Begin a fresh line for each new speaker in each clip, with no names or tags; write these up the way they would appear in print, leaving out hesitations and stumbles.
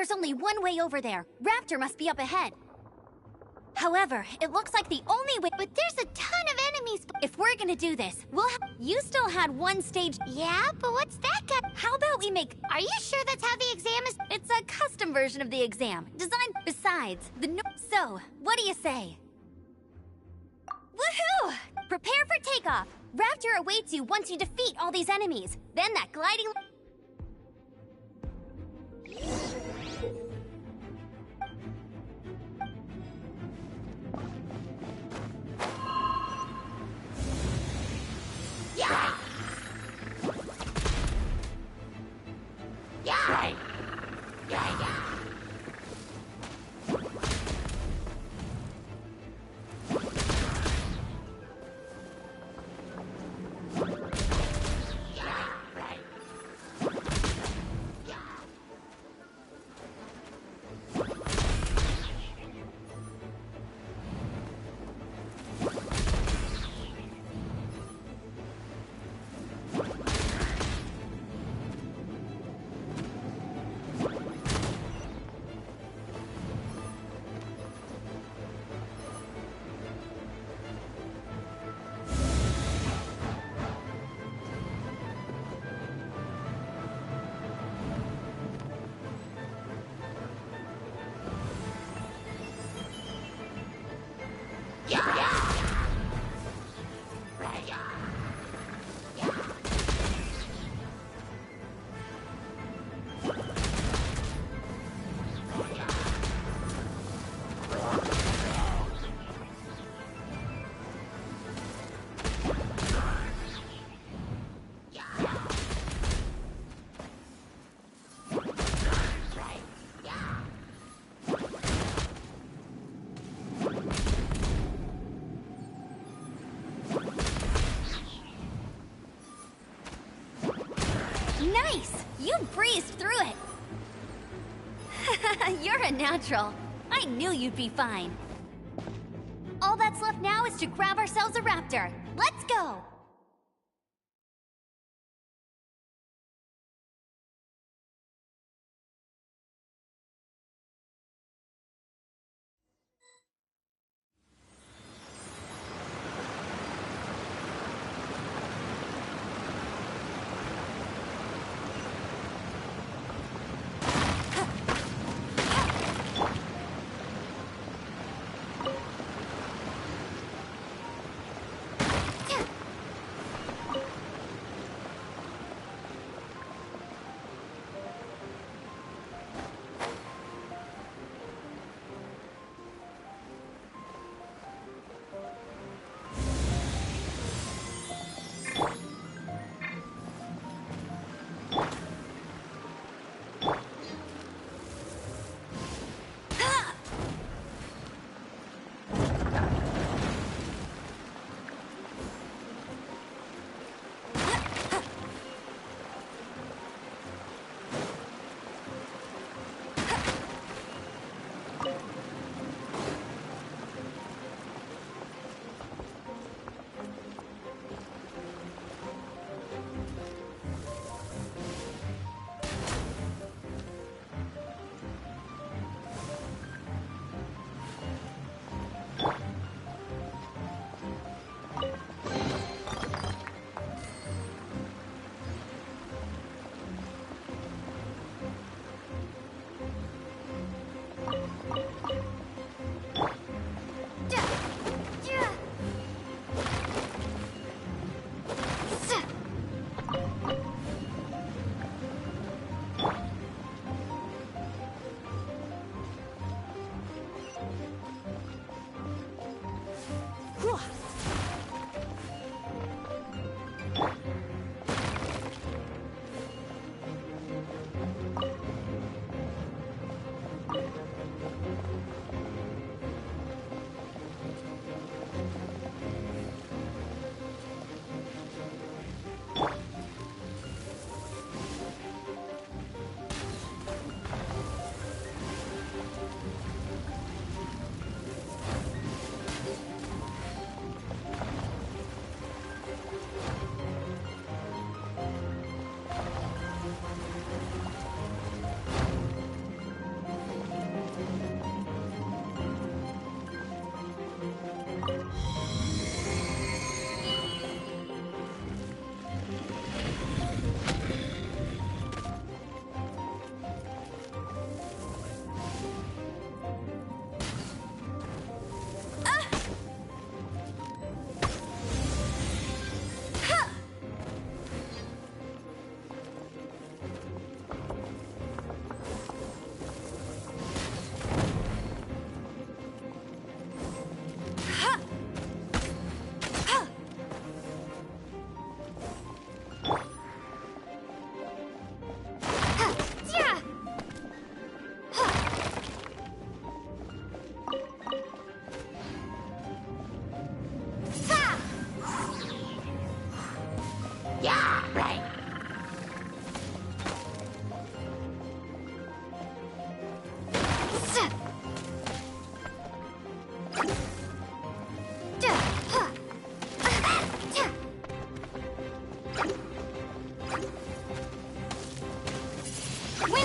there's only one way over there. Raptor must be up ahead. However, it looks like the only way— But there's a ton of enemies! If we're gonna do this, You still had one stage—
Yeah, but what's that got—
How about we make—
Are you sure that's how the exam is—
It's a custom version of the exam, designed— Besides, So, what do you say? Woohoo! Prepare for takeoff! Raptor awaits you once you defeat all these enemies. Then that gliding—
Yeah! Yeah! Yeah!
Nice! You breezed through it! You're a natural. I knew you'd be fine. All that's left now is to grab ourselves a raptor. Let's go!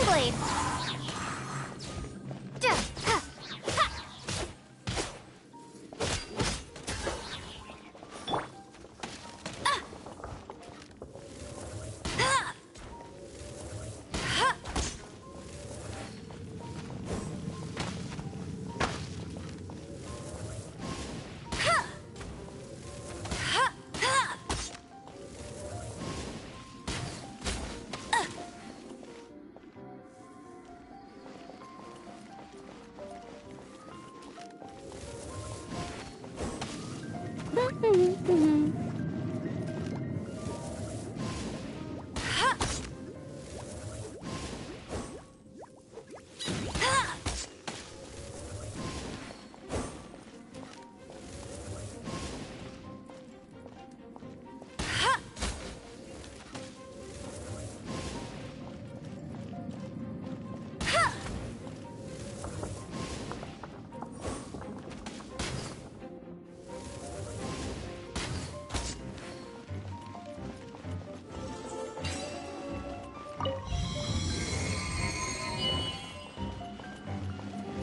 blade.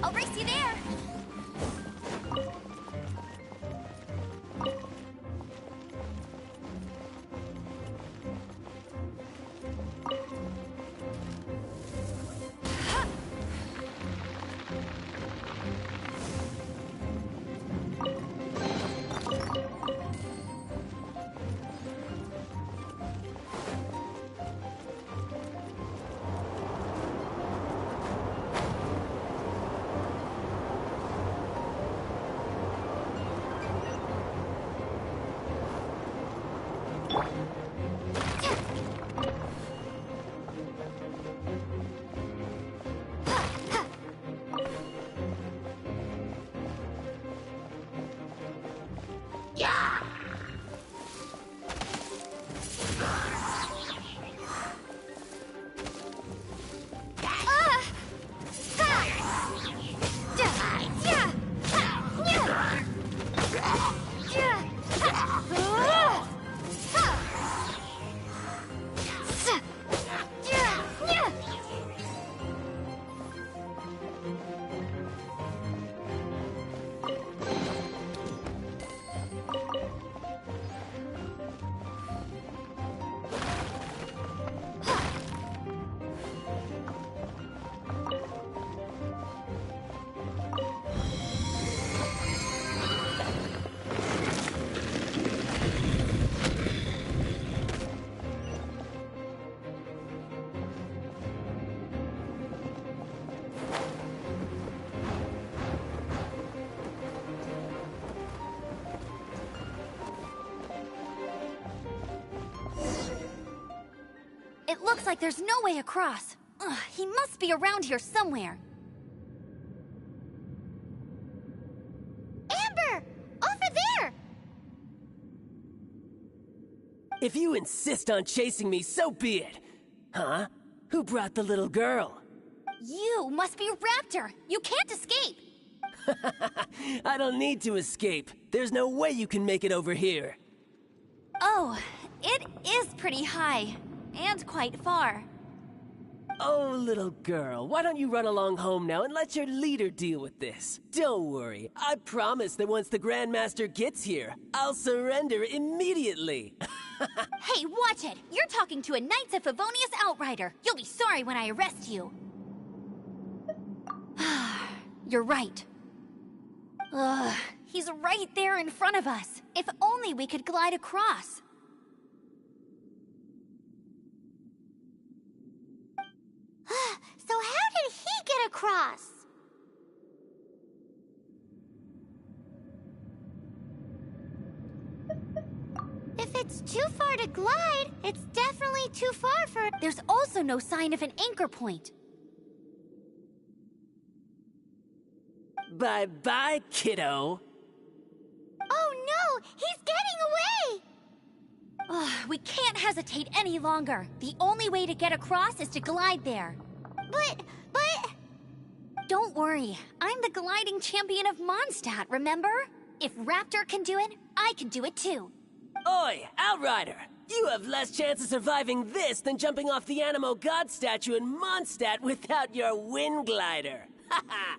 I'll race you there! It looks like there's no way across. Ugh, he must be around here somewhere.
Amber! Over there!
If you insist on chasing me, so be it. Huh? Who brought the little girl?
You must be Raptor. You can't escape.
I don't need to escape. There's no way you can make it over here.
Oh, it is pretty high. And quite far.
Oh, little girl, why don't you run along home now and let your leader deal with this? Don't worry, I promise that once the Grandmaster gets here, I'll surrender immediately.
Hey, watch it! You're talking to a Knights of Favonius outrider. You'll be sorry when I arrest you. You're right. Ugh, he's right there in front of us. If only we could glide across.
So how did he get across? If it's too far to glide, it's definitely too far for...
There's also no sign of an anchor point.
Bye-bye, kiddo.
Oh no! He's getting away!
Ugh, we can't hesitate any longer. The only way to get across is to glide there.
But...
Don't worry, I'm the gliding champion of Mondstadt, remember? If Raptor can do it, I can do it too.
Oi, Outrider! You have less chance of surviving this than jumping off the Animo God statue in Mondstadt without your wind glider. Ha ha!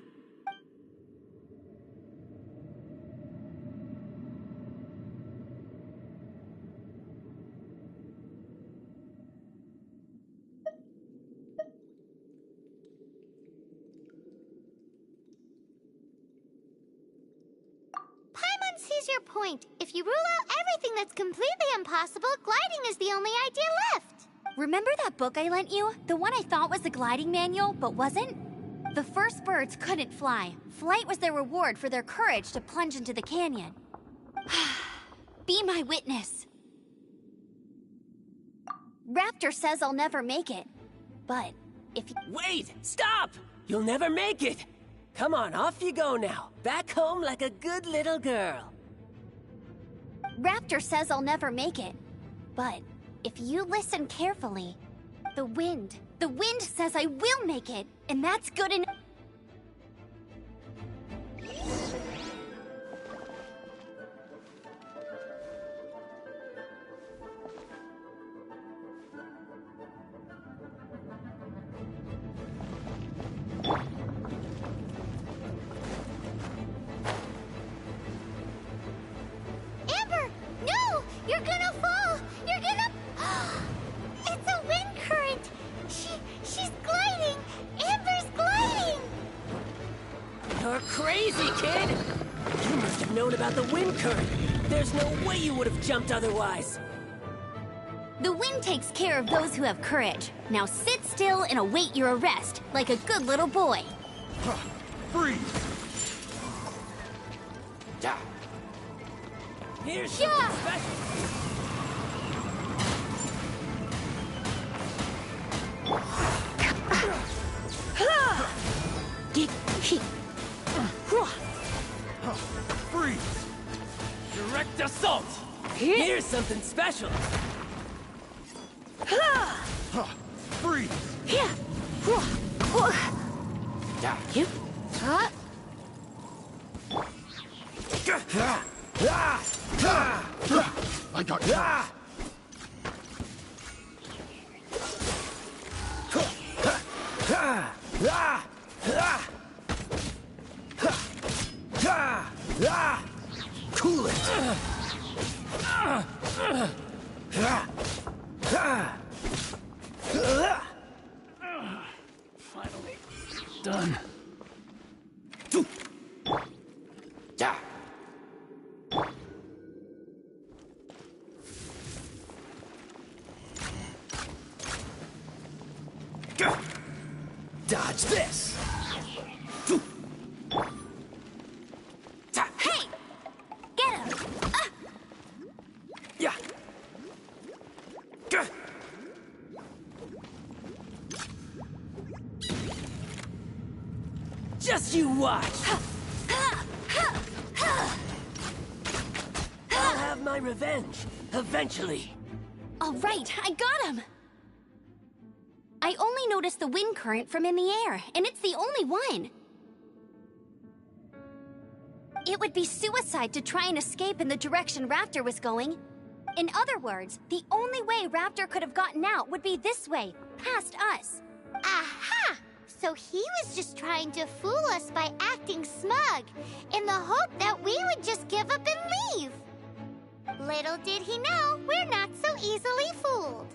Paimon sees your point. If you rule out everything that's completely impossible, gliding is the only idea left.
Remember that book I lent you? The one I thought was the gliding manual, but wasn't? The first birds couldn't fly. Flight was their reward for their courage to plunge into the canyon. Be my witness. Raptor says I'll never make it. But if you...
Wait! Stop! You'll never make it! Come on, off you go now. Back home like a good little girl.
Raptor says I'll never make it. But if you listen carefully, the wind says I will make it, and that's good enough.
Amber, no! You're gonna fall! You're gonna... It's a wind current! She's gliding! Amber's gliding!
You're crazy, kid! You must have known about the wind current. There's no way you would have jumped otherwise.
The wind takes care of those who have courage. Now sit still and await your arrest, like a good little boy.
Freeze!
Here's something special.
Freeze!
Direct assault! Here's something special.
Freeze! I got you.
Cool it.
Finally done.
Dodge this.
Hey! Get him!
Yeah. Just you watch. I'll have my revenge eventually.
All right, I got him! I only noticed the wind current from in the air, and it's the only one. It would be suicide to try and escape in the direction Raptor was going. In other words, the only way Raptor could have gotten out would be this way, past us.
Aha! So he was just trying to fool us by acting smug, in the hope that we would just give up and leave. Little did he know, we're not so easily fooled.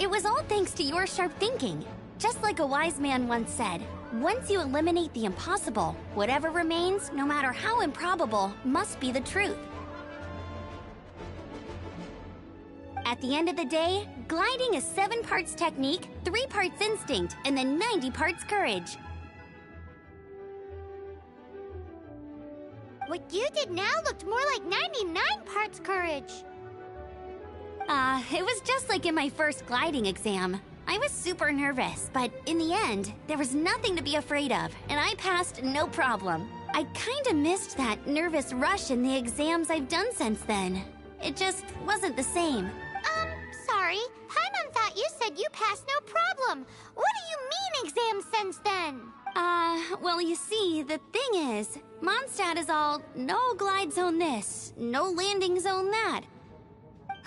It was all thanks to your sharp thinking. Just like a wise man once said, once you eliminate the impossible, whatever remains, no matter how improbable, must be the truth. At the end of the day, gliding is 7 parts technique, 3 parts instinct, and then 90 parts courage.
What you did now looked more like 99 parts courage.
It was just like in my first gliding exam. I was super nervous, but in the end, there was nothing to be afraid of, and I passed no problem. I kinda missed that nervous rush in the exams I've done since then. It just wasn't the same.
Sorry. Paimon thought you said you passed no problem. What do you mean exams since then?
Well, you see, the thing is, Mondstadt is all no glide zone this, no landing zone that.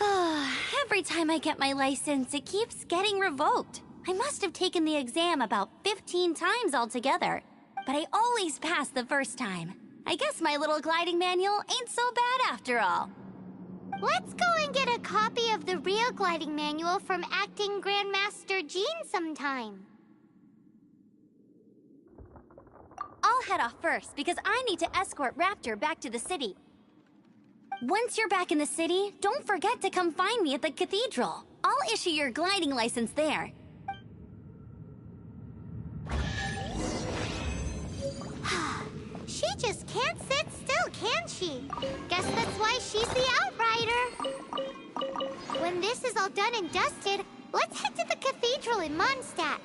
Every time I get my license, it keeps getting revoked. I must have taken the exam about 15 times altogether, but I always pass the first time. I guess my little gliding manual ain't so bad after all.
Let's go and get a copy of the real gliding manual from Acting Grandmaster Jean sometime.
I'll head off first because I need to escort Raptor back to the city. Once you're back in the city, don't forget to come find me at the cathedral. I'll issue your gliding license there.
She just can't sit still, can she? Guess that's why she's the Outrider. When this is all done and dusted, let's head to the cathedral in Mondstadt.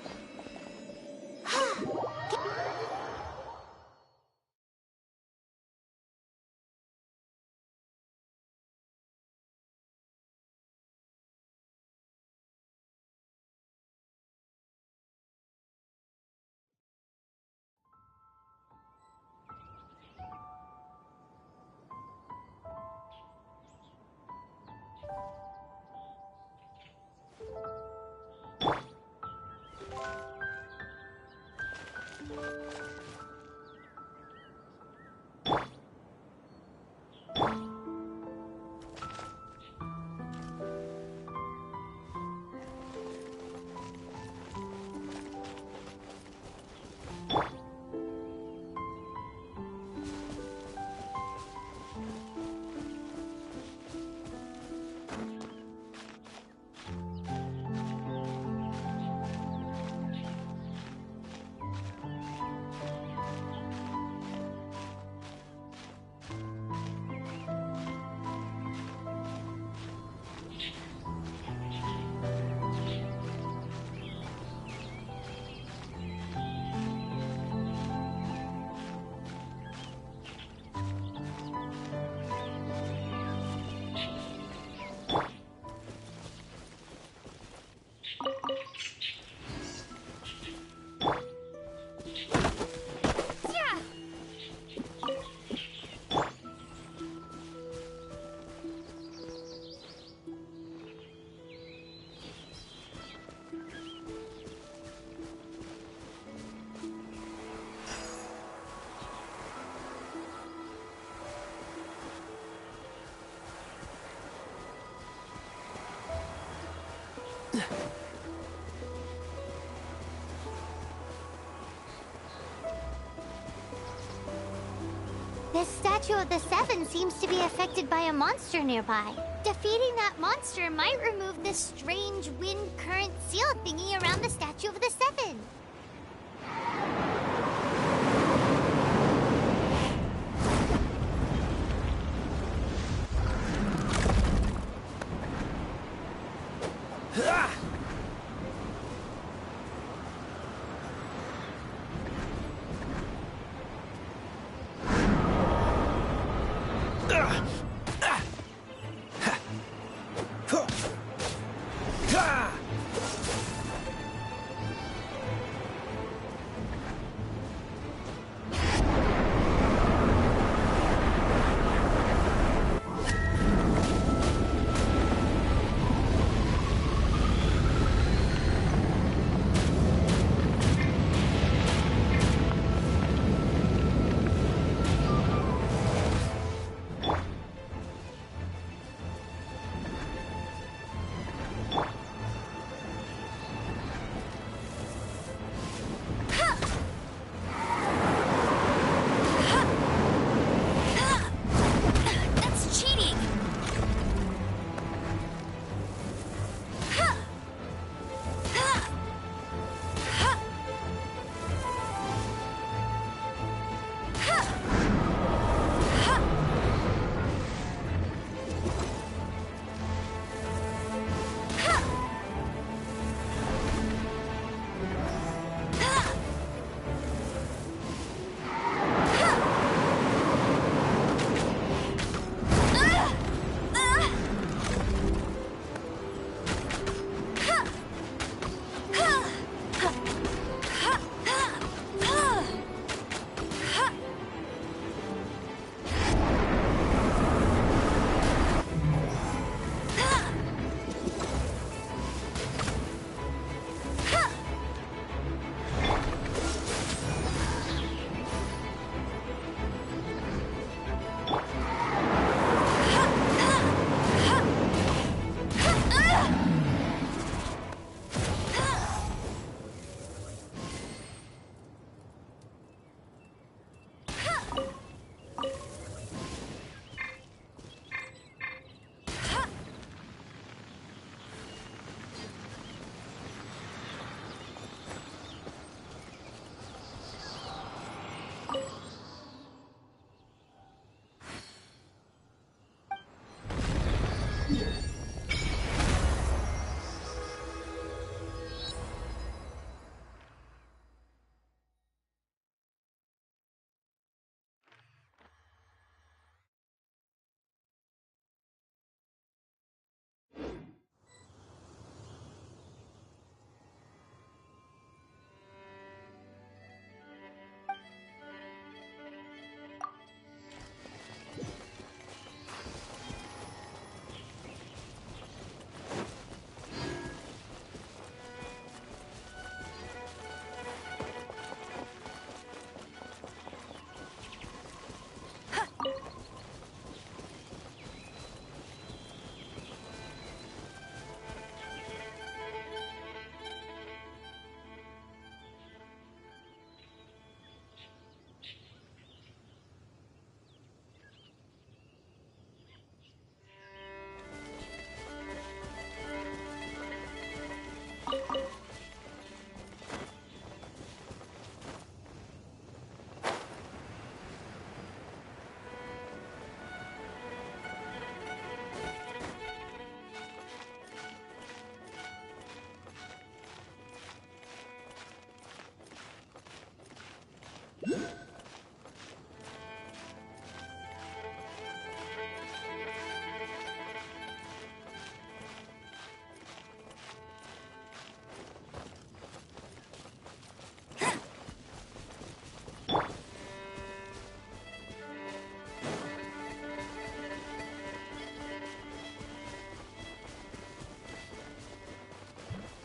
This statue of the Seven seems to be affected by a monster nearby. Defeating that monster might remove this strange wind current seal thingy around the statue of the Seven.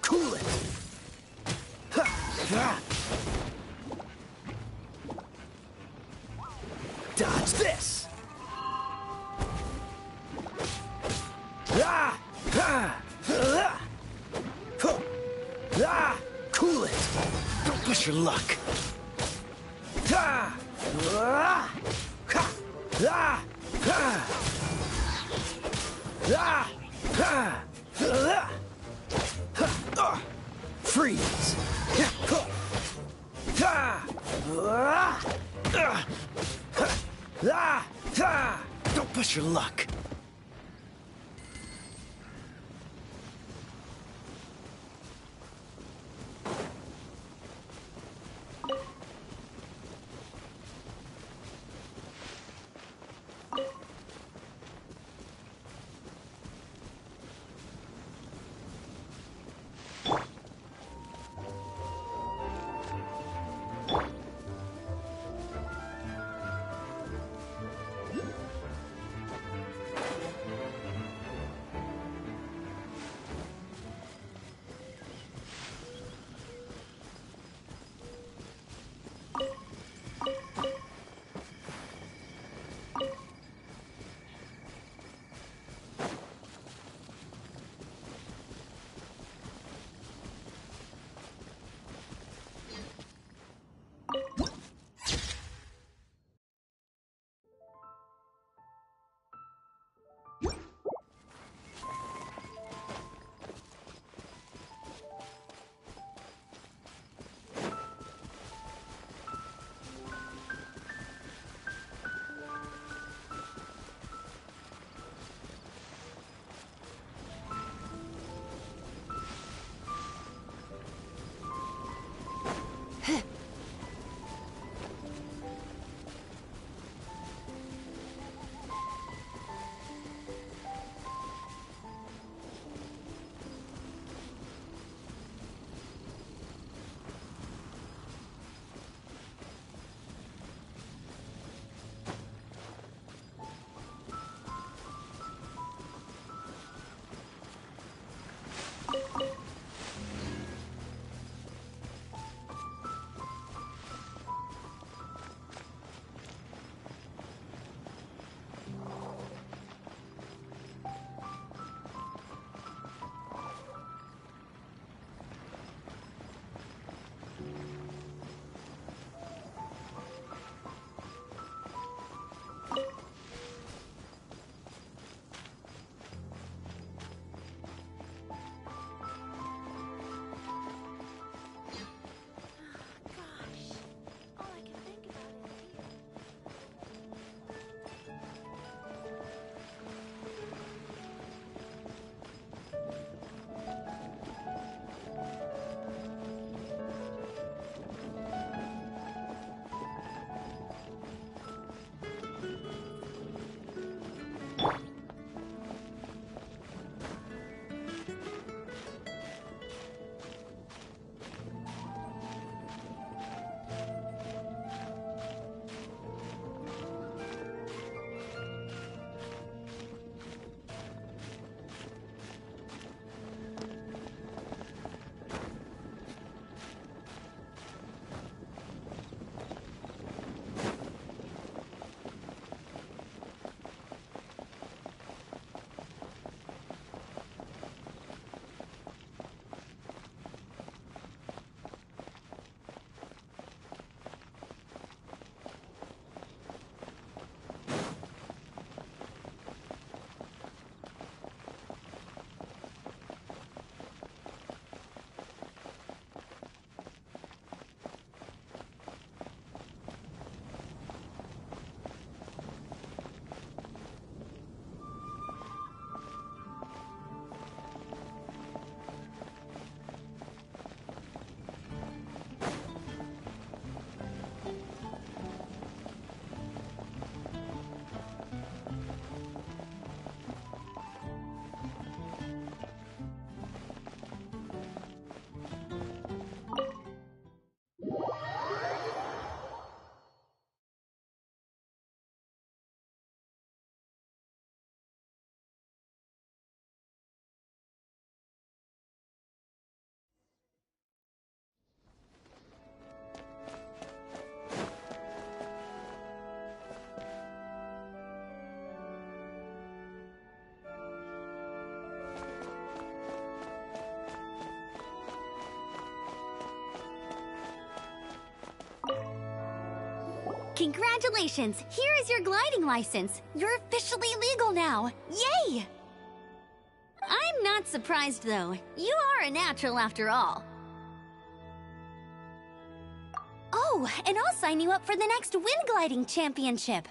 Cool it! Dodge this! Cool it! Don't push your luck! Freeze! Don't push your luck!
Congratulations! Here is your gliding license. You're officially legal now. Yay! I'm not surprised, though. You are a natural after all. Oh, and I'll sign you up for the next wind gliding championship.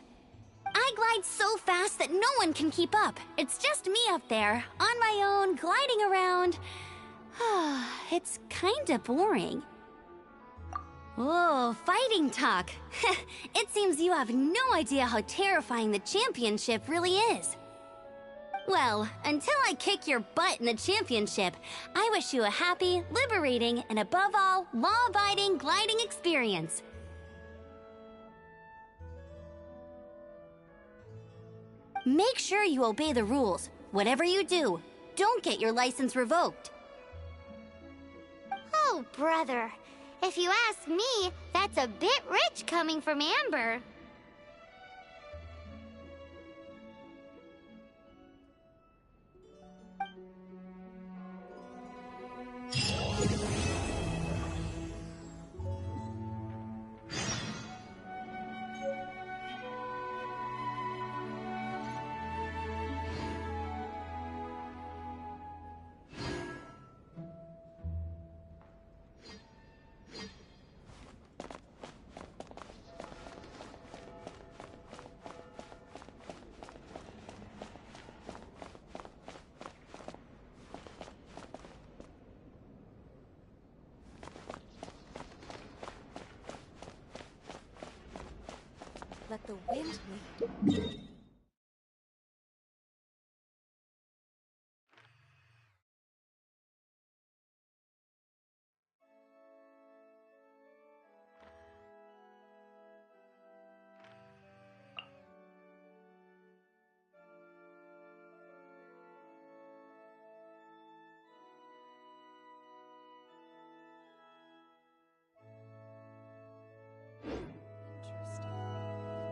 I glide so fast that no one can keep up. It's just me up there, on my own, gliding around. It's kinda boring. Whoa, fighting talk. It seems you have no idea how terrifying the championship really is. Well, until I kick your butt in the championship, I wish you a happy, liberating, and above all, law-abiding gliding experience. Make sure you obey the rules. Whatever you do, don't get your license revoked.
Oh, brother. If you ask me, that's a bit rich coming from Amber.
Let the wind lead.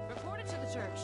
Report it to the church.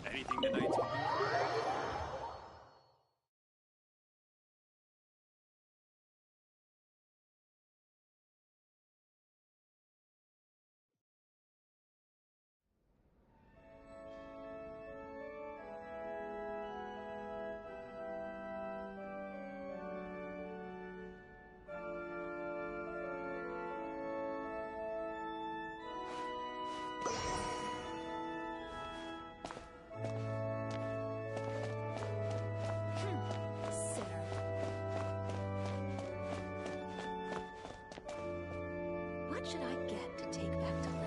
Anything tonight?
What should I get to take back to Lily?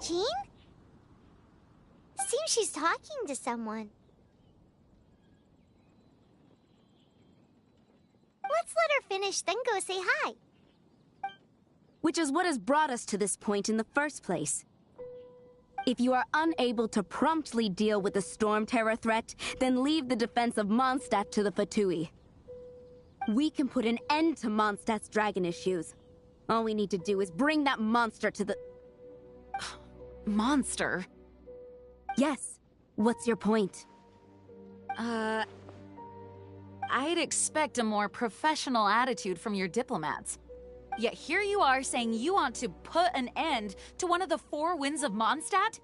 Jean? Seems she's talking to someone. Let's let her finish, then go say hi.
Which is what has brought us to this point in the first place. If you are unable to promptly deal with the Storm Terror threat, then leave the defense of Mondstadt to the Fatui. We can put an end to Mondstadt's dragon issues. All we need to do is bring that monster to the...
Monster?
Yes. What's your point?
I'd expect a more professional attitude from your diplomats. Yet here you are saying you want to put an end to one of the four winds of Mondstadt?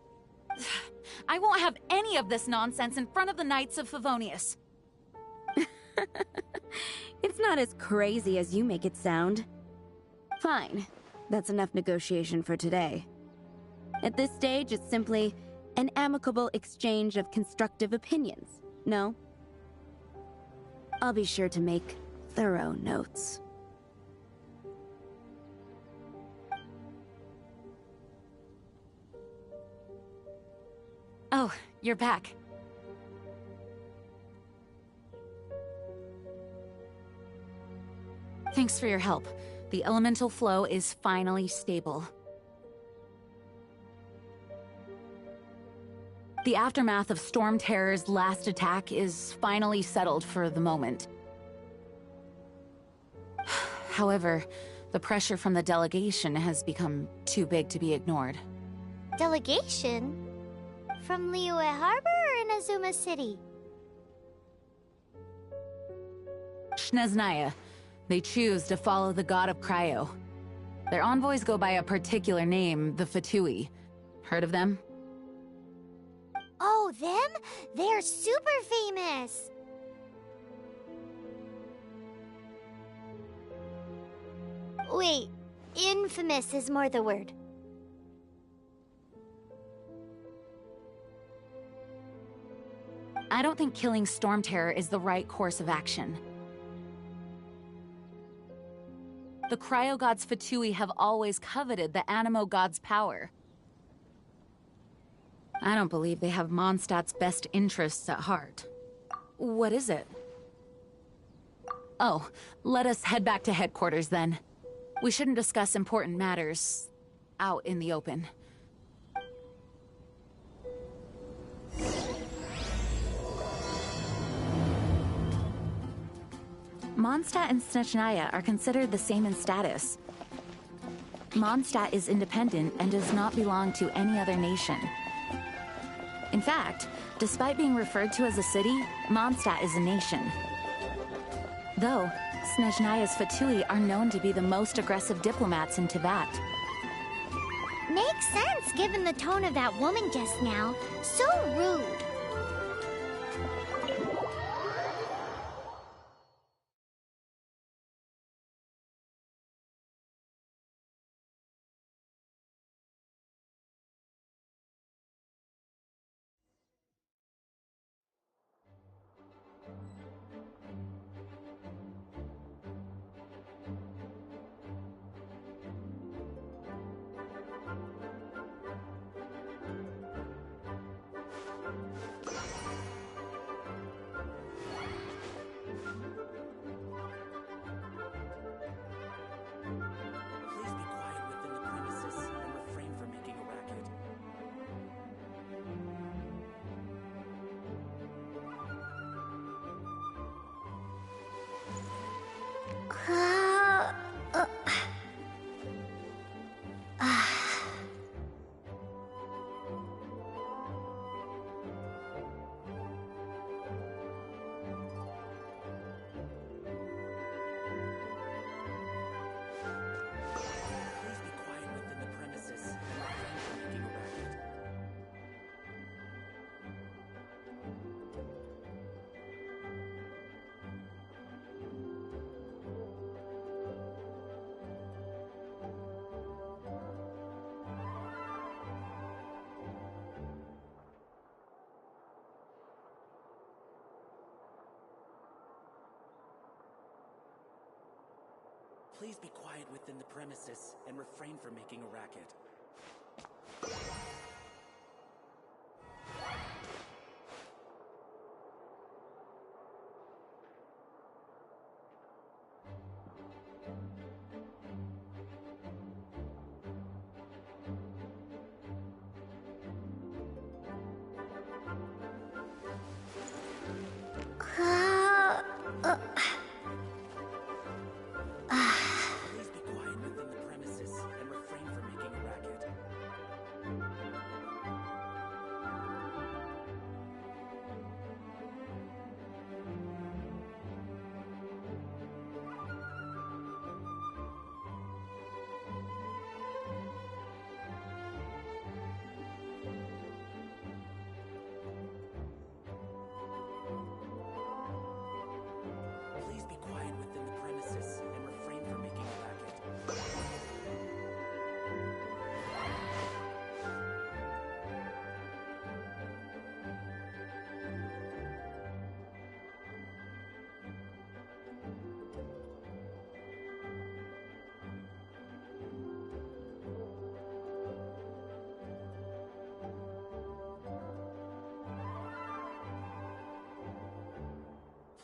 I won't have any of this nonsense in front of the Knights of Favonius.
It's not as crazy as you make it sound. Fine. That's enough negotiation for today. At this stage, it's simply an amicable exchange of constructive opinions, no? I'll be sure to make thorough notes.
Oh, you're back. Thanks for your help. The elemental flow is finally stable. The aftermath of Storm Terror's last attack is finally settled for the moment. However, the pressure from the delegation has become too big to be ignored.
Delegation? From Liyue Harbor or Inazuma City?
Snezhnaya. They choose to follow the god of Cryo. Their envoys go by a particular name, the Fatui. Heard of them?
Oh, them? They're super famous! Wait, infamous is more the word.
I don't think killing Storm Terror is the right course of action. The Cryo God's Fatui have always coveted the Animo God's power. I don't believe they have Mondstadt's best interests at heart. What is it? Oh, let us head back to headquarters then. We shouldn't discuss important matters out in the open. Mondstadt and Snezhnaya are considered the same in status. Mondstadt is independent and does not belong to any other nation. In fact, despite being referred to as a city, Mondstadt is a nation. Though, Snezhnaya's Fatui are known to be the most aggressive diplomats in Teyvat.
Makes sense given the tone of that woman just now. So rude.
Please be quiet within the premises and refrain from making a racket. Please be quiet within the premises and refrain from making a racket. Please be quiet within the premises and refrain from making a racket.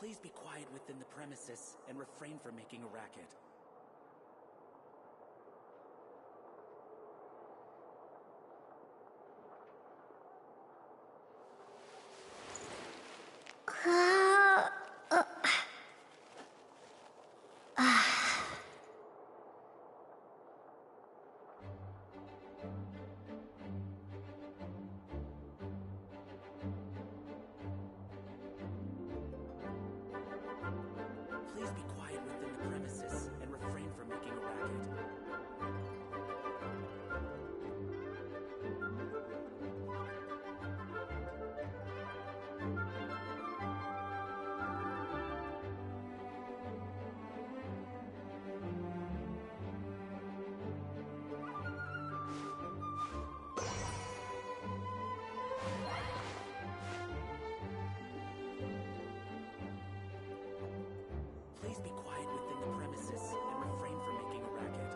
Please be quiet within the premises and refrain from making a racket. Please be quiet within the premises and refrain from making a racket. Please be quiet within the premises and refrain from making a racket.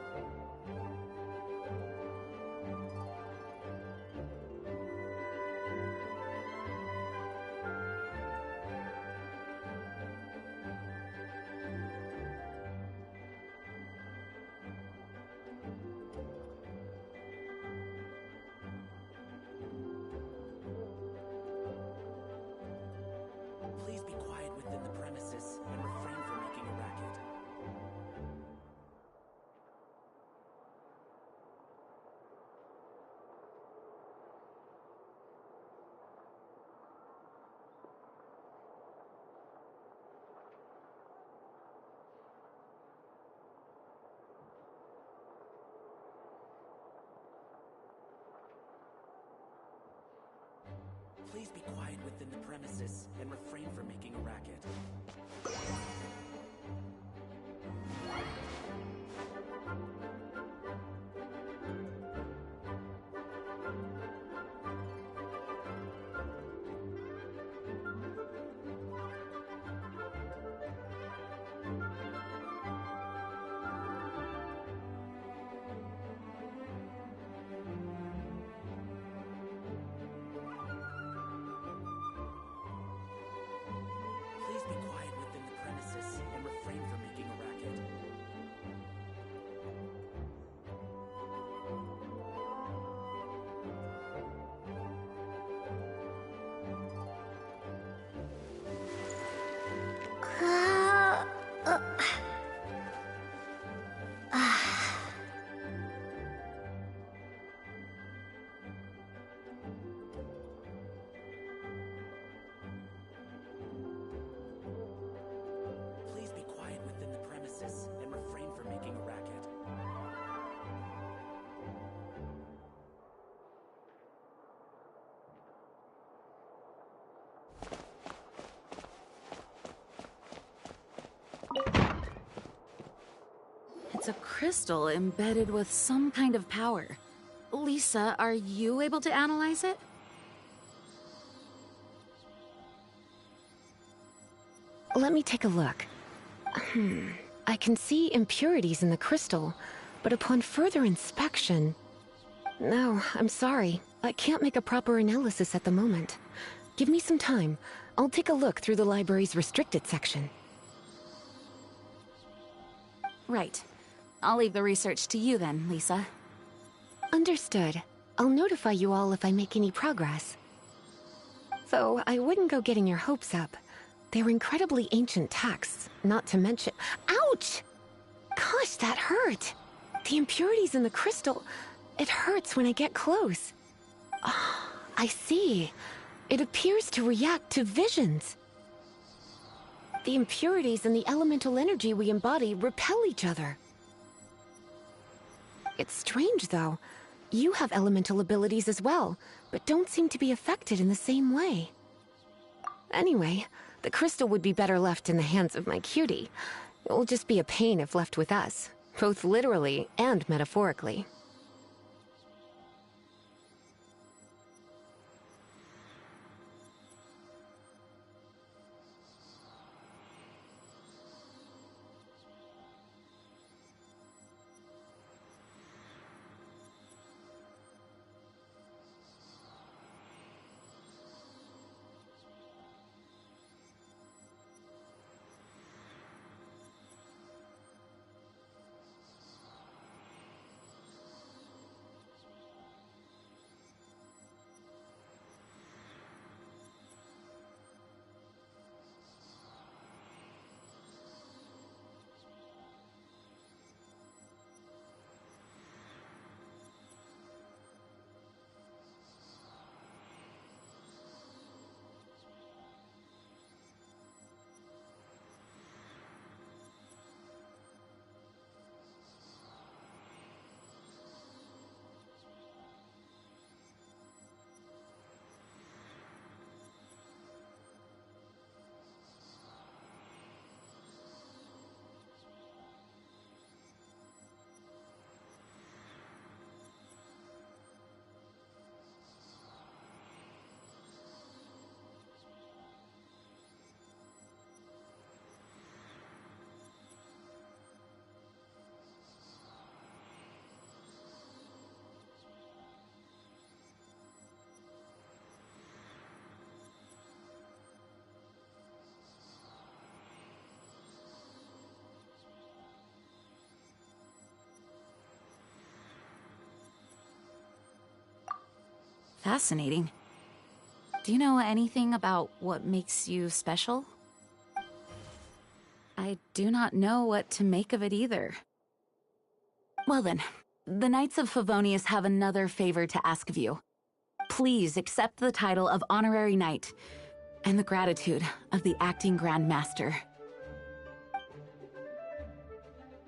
Please be quiet within the premises and refrain from making a racket. Please be quiet within the premises and refrain from making a racket. Please be quiet within the premises and refrain from making a racket. Please be quiet within the premises and refrain from making a racket.
It's a crystal embedded with some kind of power. Lisa, are you able to analyze it?
Let me take a look. I can see impurities in the crystal, but upon further inspection... No, I'm sorry. I can't make a proper analysis at the moment. Give me some time. I'll take a look through the library's restricted section.
Right. I'll leave the research to you then, Lisa.
Understood. I'll notify you all if I make any progress. Though I wouldn't go getting your hopes up. They're incredibly ancient texts, not to mention— Ouch! Gosh, that hurt! The impurities in the crystal— it hurts when I get close. Ah, I see. It appears to react to visions. The impurities and the elemental energy we embody repel each other. It's strange, though. You have elemental abilities as well, but don't seem to be affected in the same way. Anyway, the crystal would be better left in the hands of my cutie. It will just be a pain if left with us, both literally and metaphorically.
Fascinating. Do you know anything about what makes you special? I do not know what to make of it either. Well then, the Knights of Favonius have another favor to ask of you. Please accept the title of Honorary Knight and the gratitude of the Acting Grand Master.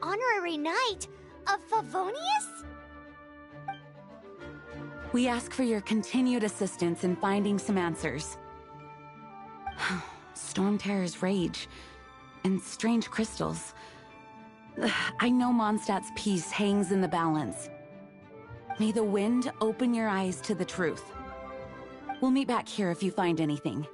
Honorary Knight of Favonius?
We ask for your continued assistance in finding some answers. Storm Terror's rage and strange crystals. I know Mondstadt's peace hangs in the balance. May the wind open your eyes to the truth. We'll meet back here if you find anything.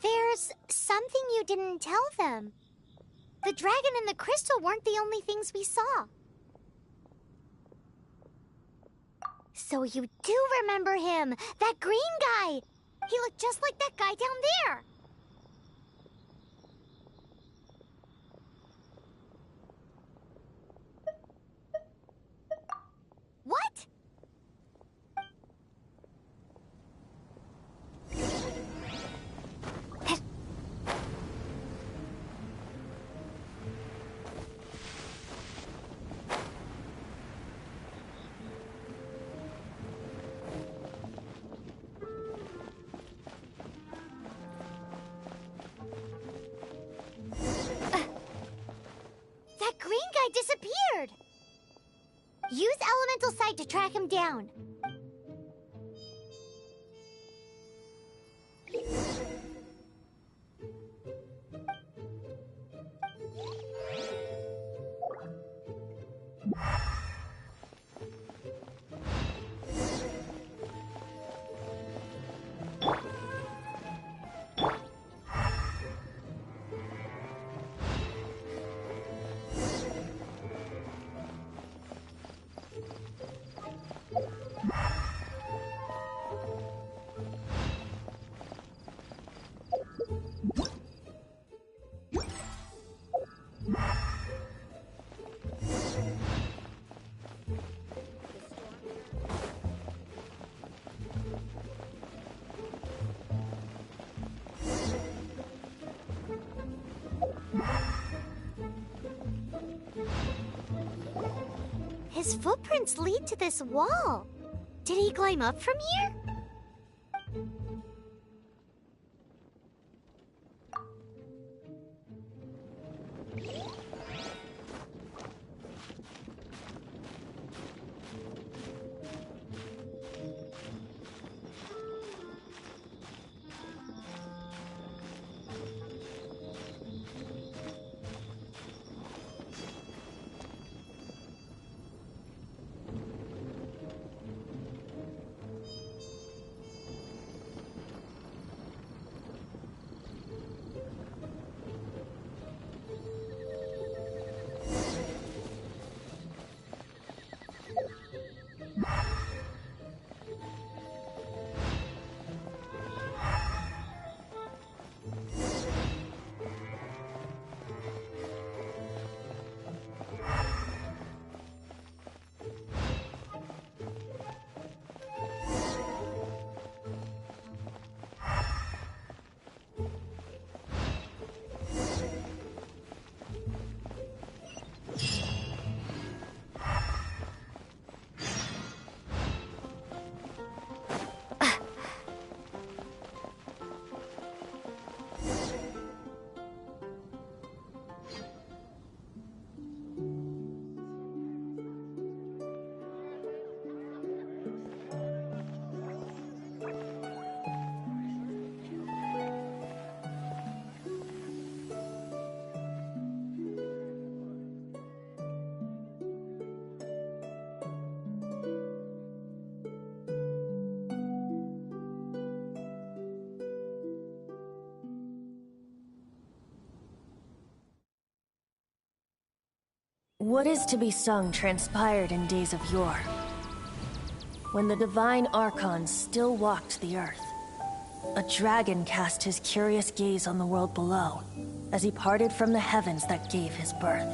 There's something you didn't tell them. The dragon and the crystal weren't the only things we saw. So you do remember him, that green guy. He looked just like that guy down there. What? That green guy disappeared! Use Elemental Sight to track him down. His footprints lead to this wall. Did he climb up from here?
What is to be sung transpired in days of yore, when the divine archons still walked the earth. A dragon cast his curious gaze on the world below, as he parted from the heavens that gave his birth.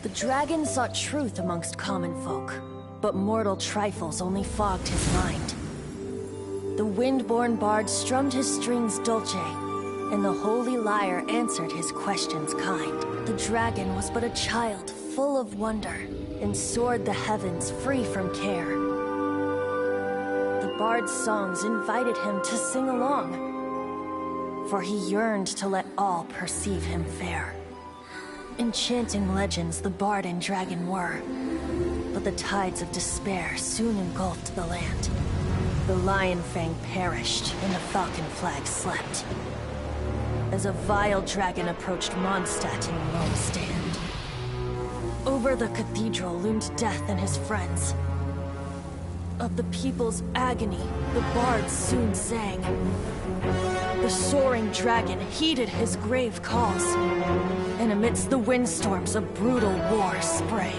The dragon sought truth amongst common folk, but mortal trifles only fogged his mind. The wind-born bard strummed his strings dulce, and the holy lyre answered his questions kind. The dragon was but a child full of wonder, and soared the heavens free from care. The bard's songs invited him to sing along, for he yearned to let all perceive him fair. Enchanting legends the bard and dragon were, but the tides of despair soon engulfed the land. The Lion Fang perished, and the Falcon Flag slept, as a vile dragon approached Mondstadt in lone stand. Over the cathedral loomed Death and his friends. Of the people's agony, the bards soon sang. The soaring dragon heeded his grave calls, and amidst the windstorms a brutal war sprang.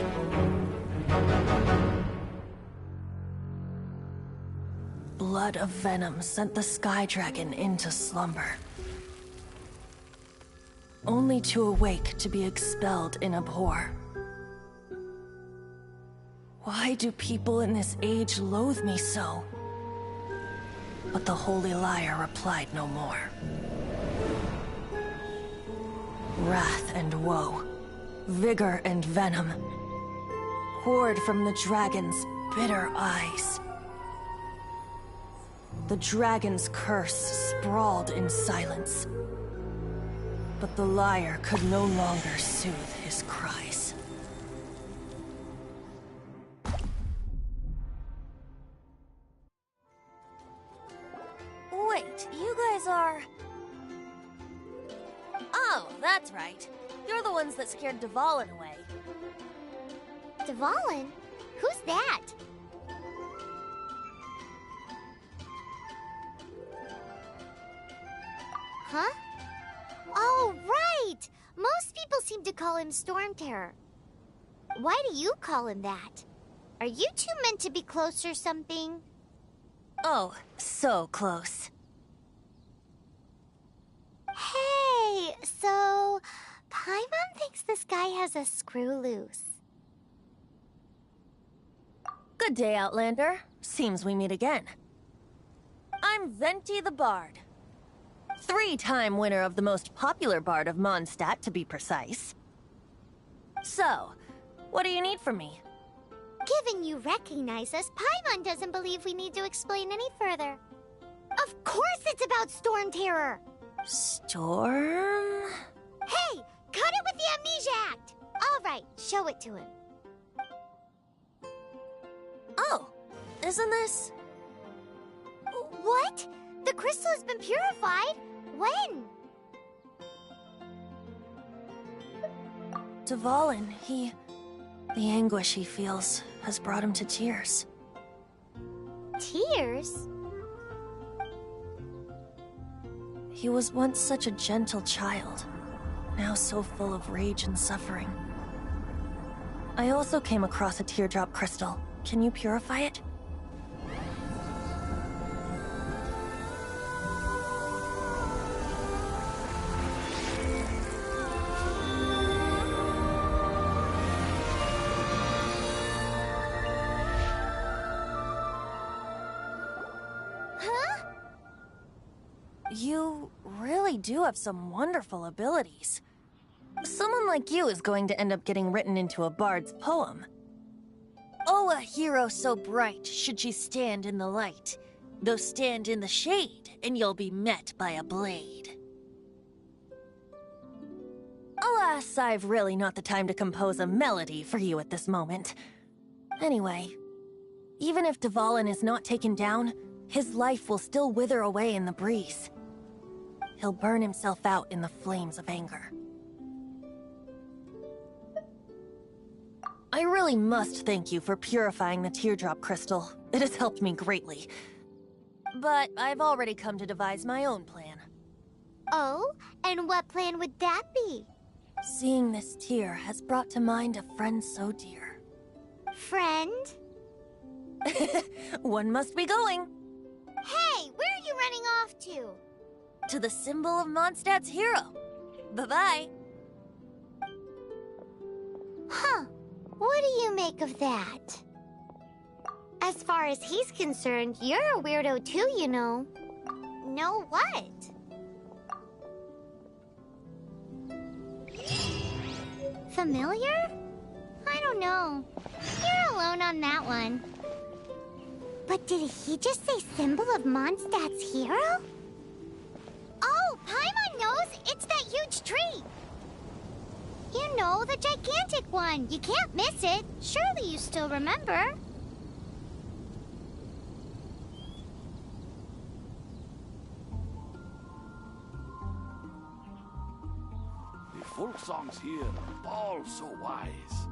Blood of venom sent the sky dragon into slumber, only to awake to be expelled in abhor. Why do people in this age loathe me so? But the holy lyre replied no more. Wrath and woe, vigor and venom, poured from the dragon's bitter eyes. The dragon's curse sprawled in silence, but the lyre could no longer soothe his cries. Wait, you guys are... Oh, that's right. You're the ones that scared Dvalin away.
Dvalin? Who's that? Huh? Oh, right! Most people seem to call him Storm Terror. Why do you call him that? Are you two meant to be close or something?
Oh, so close.
Hey, so... Paimon thinks this guy has a screw loose.
Good day, Outlander. Seems we meet again. I'm Venti the Bard. 3-time winner of the most popular bard of Mondstadt, to be precise. So, what do you need from me?
Given you recognize us, Paimon doesn't believe we need to explain any further. Of course it's about Storm Terror!
Storm?
Hey! Cut it with the Amnesia Act! Alright, show it to him.
Oh, isn't this...
What? The crystal has been purified? When?
Dvalin, the anguish he feels has brought him to tears.
Tears?
He was once such a gentle child, now so full of rage and suffering. I also came across a teardrop crystal. Can you purify it?
Huh?
You really do have some wonderful abilities. Someone like you is going to end up getting written into a bard's poem. Oh, a hero so bright should she stand in the light, though stand in the shade, and you'll be met by a blade. Alas, I've really not the time to compose a melody for you at this moment. Anyway, even if Dvalin is not taken down, his life will still wither away in the breeze. He'll burn himself out in the flames of anger. I really must thank you for purifying the teardrop crystal. It has helped me greatly. But I've already come to devise my own plan.
Oh, and what plan would that be?
Seeing this tear has brought to mind a friend so dear.
Friend?
One must be going.
Hey, where are you running off to?
To the symbol of Mondstadt's hero. Bye-bye.
Huh. What do you make of that? As far as he's concerned, you're a weirdo too, you know. Know what? Familiar? I don't know. You're alone on that one. But did he just say symbol of Mondstadt's hero? Oh, Paimon knows! It's that huge tree! You know, the gigantic one. You can't miss it. Surely you still remember.
The folk songs here are all so wise.